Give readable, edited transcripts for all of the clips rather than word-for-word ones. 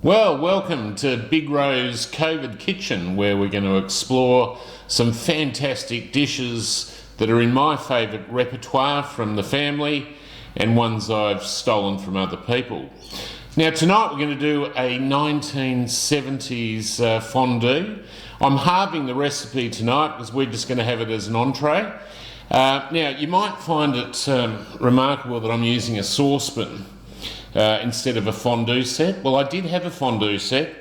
Well, welcome to Big Rose COVID Kitchen, where we're going to explore some fantastic dishes that are in my favourite repertoire from the family and ones I've stolen from other people. Now tonight we're going to do a 1970s fondue. I'm halving the recipe tonight because we're just going to have it as an entree. Now you might find it remarkable that I'm using a saucepan instead of a fondue set. Well, I did have a fondue set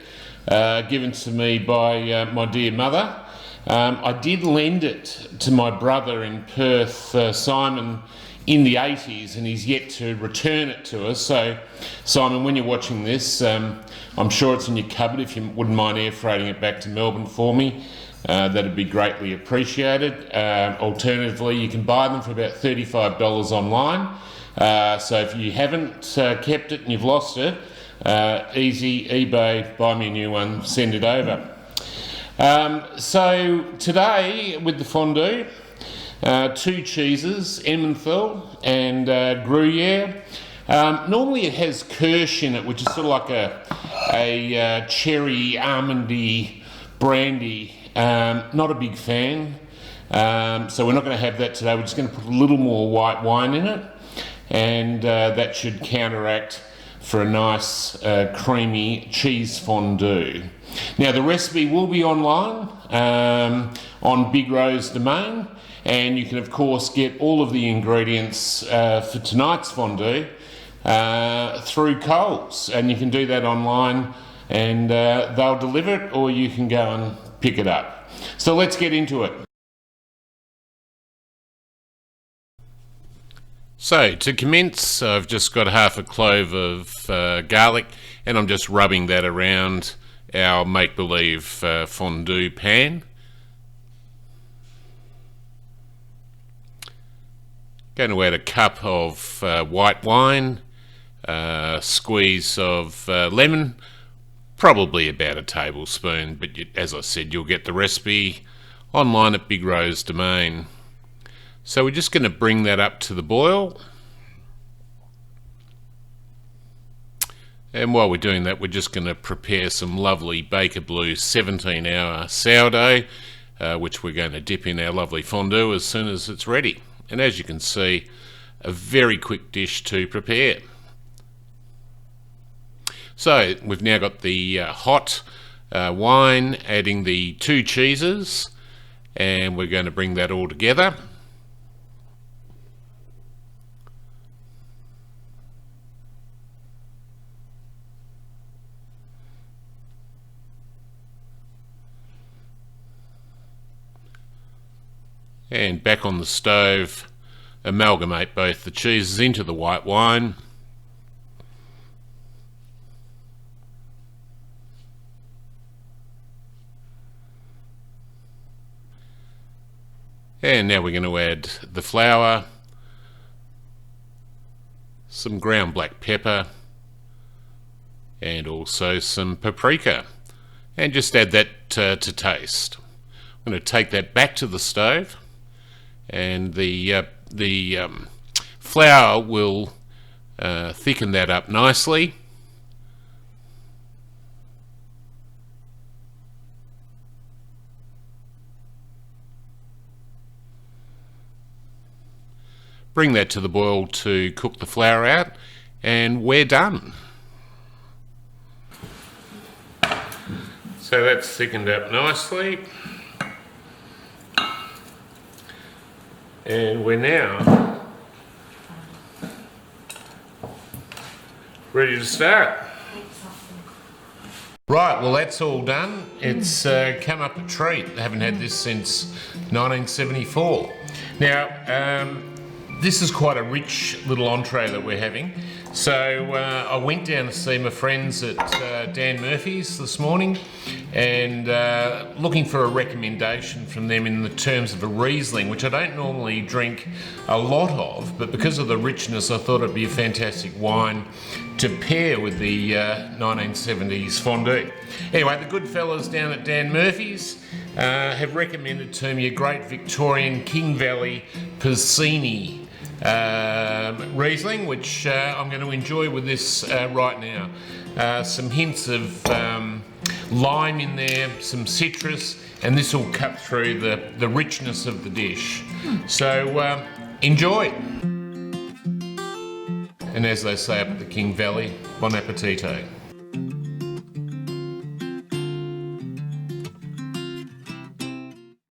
given to me by my dear mother. I did lend it to my brother in Perth, Simon, in the 80s, and he's yet to return it to us. So, Simon, when you're watching this, I'm sure it's in your cupboard. If you wouldn't mind air freighting it back to Melbourne for me, that'd be greatly appreciated. Alternatively, you can buy them for about $35 online. So if you haven't kept it and you've lost it, easy, eBay, buy me a new one, send it over. So today with the fondue, 2 cheeses, Emmental and Gruyere. Normally it has Kirsch in it, which is sort of like a cherry almondy brandy. Not a big fan, so we're not going to have that today. We're just going to put a little more white wine in it, and that should counteract for a nice creamy cheese fondue. Now the recipe will be online on Big Rose domain, and you can of course get all of the ingredients for tonight's fondue through Coles, and you can do that online and they'll deliver it, or you can go and pick it up. So let's get into it. So to commence, I've just got half a clove of garlic, and I'm just rubbing that around our make-believe fondue pan. Going to add a cup of white wine, squeeze of lemon, probably about a tablespoon, but as I said, you'll get the recipe online at Big Rose domain. So we're just going to bring that up to the boil. And while we're doing that, we're just going to prepare some lovely Baker Blue 17-hour sourdough, which we're going to dip in our lovely fondue as soon as it's ready. And as you can see, a very quick dish to prepare. So we've now got the hot wine, adding the 2 cheeses, and we're going to bring that all together. And back on the stove, amalgamate both the cheeses into the white wine. And now we're going to add the flour, some ground black pepper, and also some paprika, and just add that to taste. I'm going to take that back to the stove, and the flour will thicken that up nicely. Bring that to the boil to cook the flour out, and we're done. So that's thickened up nicely. And we're now ready to start. Right, well that's all done. It's come up a treat. I haven't had this since 1974. Now, this is quite a rich little entree that we're having. So I went down to see my friends at Dan Murphy's this morning, and looking for a recommendation from them in the terms of a Riesling, which I don't normally drink a lot of, but because of the richness I thought it'd be a fantastic wine to pair with the 1970s fondue. Anyway, the good fellas down at Dan Murphy's have recommended to me a great Victorian King Valley Piscini Riesling, which I'm going to enjoy with this right now. some hints of lime in there, some citrus, and this will cut through the richness of the dish. So enjoy. And as they say up at the King Valley, bon appetito.